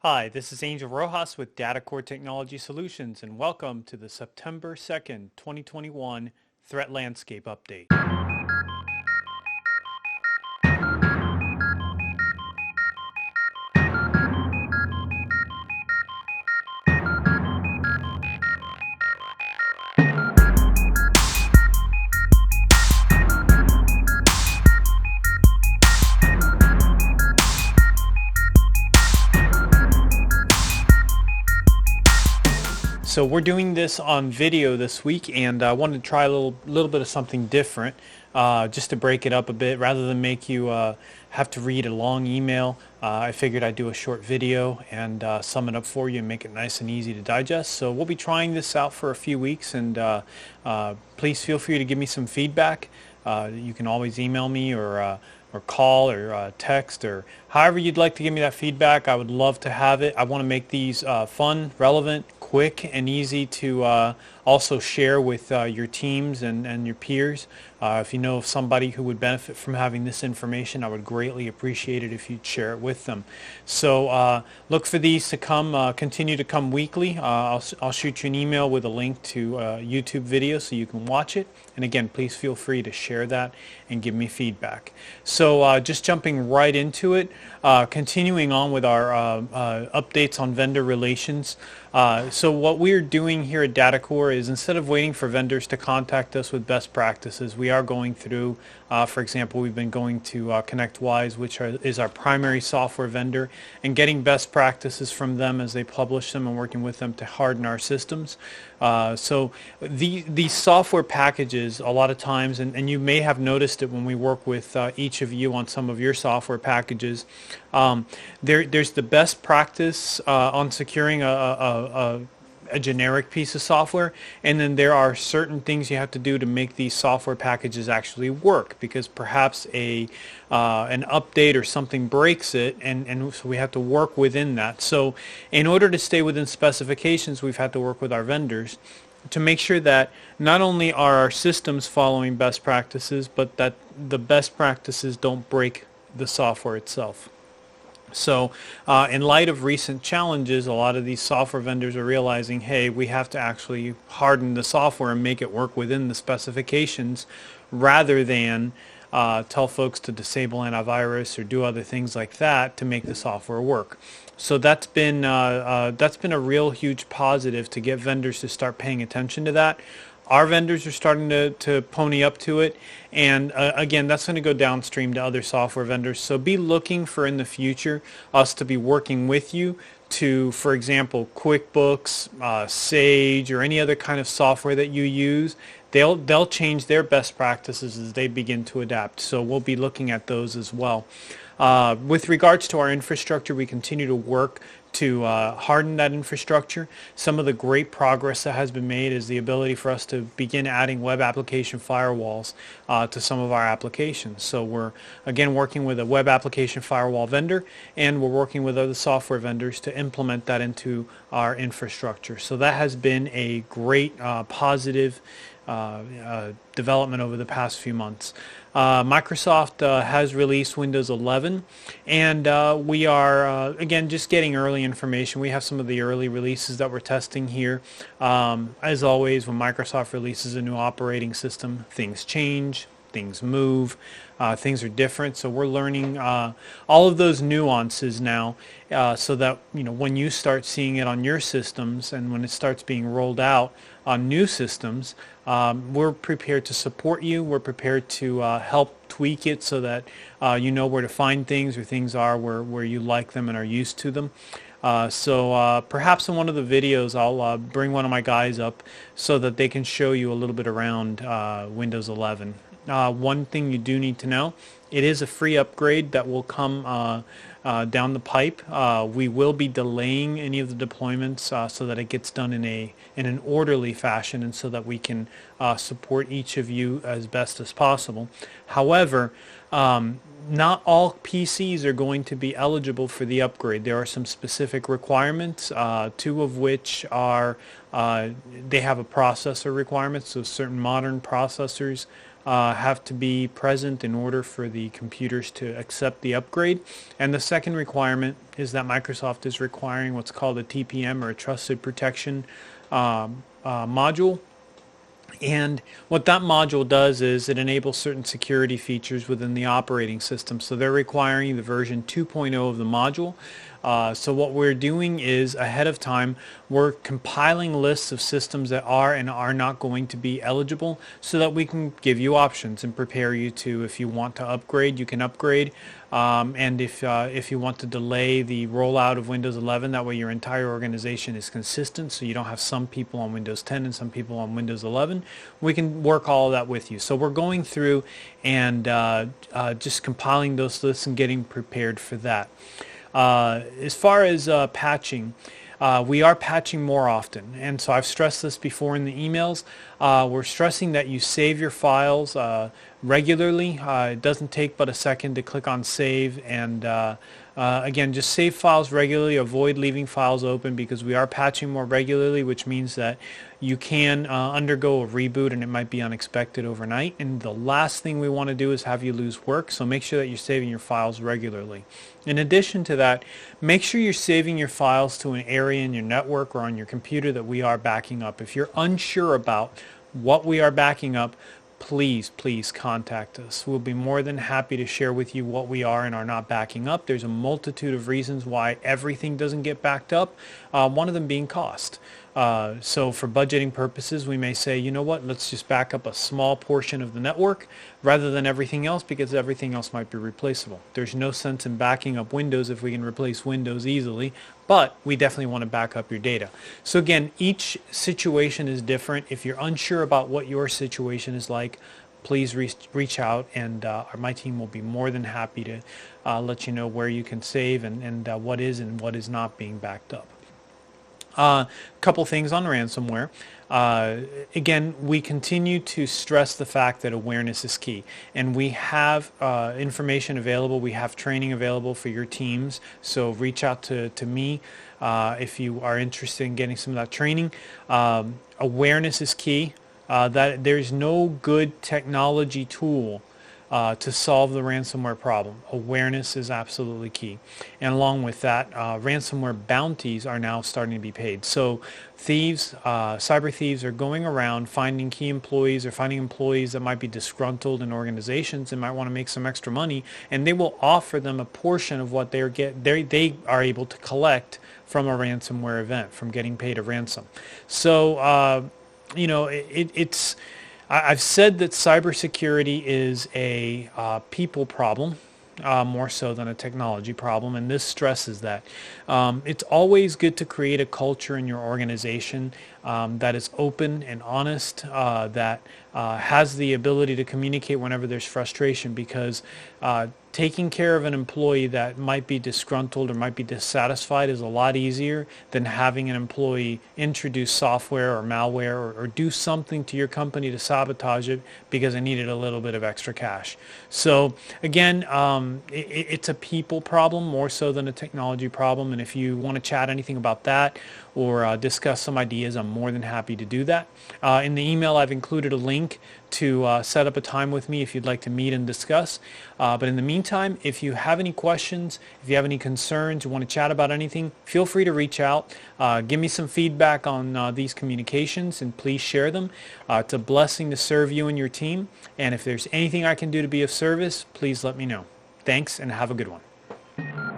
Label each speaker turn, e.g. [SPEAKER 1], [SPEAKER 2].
[SPEAKER 1] Hi, this is Angel Rojas with DataCorps Technology Solutions, and welcome to the September 2nd, 2021 Threat Landscape Update. So we're doing this on video this week, and I wanted to try a little bit of something different, just to break it up a bit. Rather than make you have to read a long email, I figured I'd do a short video and sum it up for you and make it nice and easy to digest. So we'll be trying this out for a few weeks, and please feel free to give me some feedback. You can always email me or call or text or however you'd like to give me that feedback. I would love to have it. I want to make these fun, relevant, quick, and easy to also share with your teams and your peers. If you know of somebody who would benefit from having this information, I would greatly appreciate it if you'd share it with them. So look for these to come, continue to come weekly. I'll shoot you an email with a link to a YouTube video so you can watch it. And again, please feel free to share that and give me feedback. So just jumping right into it, continuing on with our updates on vendor relations. So what we're doing here at DataCorps is, instead of waiting for vendors to contact us with best practices, we are going through, for example, we've been going to ConnectWise, which is our primary software vendor, and getting best practices from them as they publish them and working with them to harden our systems. So these software packages, a lot of times, and you may have noticed it when we work with each of you on some of your software packages, there's the best practice on securing a generic piece of software, and then there are certain things you have to do to make these software packages actually work, because perhaps an update or something breaks it, and so we have to work within that. So in order to stay within specifications, we've had to work with our vendors to make sure that not only are our systems following best practices, but that the best practices don't break the software itself. So in light of recent challenges, a lot of these software vendors are realizing, hey, we have to actually harden the software and make it work within the specifications, rather than tell folks to disable antivirus or do other things like that to make the software work. So that's been a real huge positive to get vendors to start paying attention to that. Our vendors are starting to pony up to it, and again, that's going to go downstream to other software vendors. So be looking for, in the future, us to be working with you to, for example, QuickBooks, Sage, or any other kind of software that you use. They'll change their best practices as they begin to adapt. So we'll be looking at those as well. With regards to our infrastructure, we continue to work to harden that infrastructure. Some of the great progress that has been made is the ability for us to begin adding web application firewalls to some of our applications. So we're, again, working with a web application firewall vendor, and we're working with other software vendors to implement that into our infrastructure. So that has been a great positive development over the past few months. Microsoft has released Windows 11, and we are, again, just getting early information. We have some of the early releases that we're testing here. As always, when Microsoft releases a new operating system, things change, things move, things are different. So we're learning all of those nuances now, so that, you know, when you start seeing it on your systems and when it starts being rolled out on new systems, we're prepared to support you. We're prepared to help tweak it so that you know where to find things, or things are where you like them and are used to them. So perhaps in one of the videos I'll bring one of my guys up so that they can show you a little bit around Windows 11. One thing you do need to know, it is a free upgrade that will come down the pipe. We will be delaying any of the deployments so that it gets done in an orderly fashion, and so that we can support each of you as best as possible. However, not all PCs are going to be eligible for the upgrade. There are some specific requirements, two of which are they have a processor requirement, so certain modern processors have to be present in order for the computers to accept the upgrade. And the second requirement is that Microsoft is requiring what's called a TPM, or a Trusted Protection module. And what that module does is it enables certain security features within the operating system. So they're requiring the version 2.0 of the module. So what we're doing is, ahead of time, we're compiling lists of systems that are and are not going to be eligible, so that we can give you options and prepare you to, if you want to upgrade, you can upgrade. And if you want to delay the rollout of Windows 11, that way your entire organization is consistent, so you don't have some people on Windows 10 and some people on Windows 11, we can work all of that with you. So we're going through and just compiling those lists and getting prepared for that. As far as patching, we are patching more often, and so I've stressed this before in the emails. We're stressing that you save your files regularly. It doesn't take but a second to click on save, and again, just save files regularly. Avoid leaving files open, because we are patching more regularly, which means that you can undergo a reboot, and it might be unexpected overnight. And the last thing we want to do is have you lose work, so make sure that you're saving your files regularly. In addition to that, make sure you're saving your files to an area in your network or on your computer that we are backing up. If you're unsure about what we are backing up, please contact us. We'll be more than happy to share with you what we are and are not backing up. There's a multitude of reasons why everything doesn't get backed up, one of them being cost. So for budgeting purposes, we may say, you know what, let's just back up a small portion of the network rather than everything else, because everything else might be replaceable. There's no sense in backing up Windows if we can replace Windows easily, but we definitely want to back up your data. So again, each situation is different. If you're unsure about what your situation is like, please reach out, and my team will be more than happy to let you know where you can save and what is and what is not being backed up. Couple things on ransomware. Again, we continue to stress the fact that awareness is key, and we have information available. We have training available for your teams, so reach out to me if you are interested in getting some of that training. Awareness is key. That there's no good technology tool to solve the ransomware problem. Awareness is absolutely key. And along with that, ransomware bounties are now starting to be paid. So thieves, cyber thieves, are going around finding key employees or finding employees that might be disgruntled in organizations and might want to make some extra money, and they will offer them a portion of what they are able to collect from a ransomware event, from getting paid a ransom. So you know, I've said that cybersecurity is a people problem, more so than a technology problem, and this stresses that. It's always good to create a culture in your organization that is open and honest, that has the ability to communicate whenever there's frustration, because taking care of an employee that might be disgruntled or might be dissatisfied is a lot easier than having an employee introduce software or malware or do something to your company to sabotage it because they needed a little bit of extra cash. So again, it's a people problem more so than a technology problem, and if you want to chat anything about that or discuss some ideas, I'm more than happy to do that. In the email, I've included a link to set up a time with me if you'd like to meet and discuss. But in the meantime, if you have any questions, if you have any concerns, you want to chat about anything, feel free to reach out. Give me some feedback on these communications, and please share them. It's a blessing to serve you and your team. And if there's anything I can do to be of service, please let me know. Thanks, and have a good one.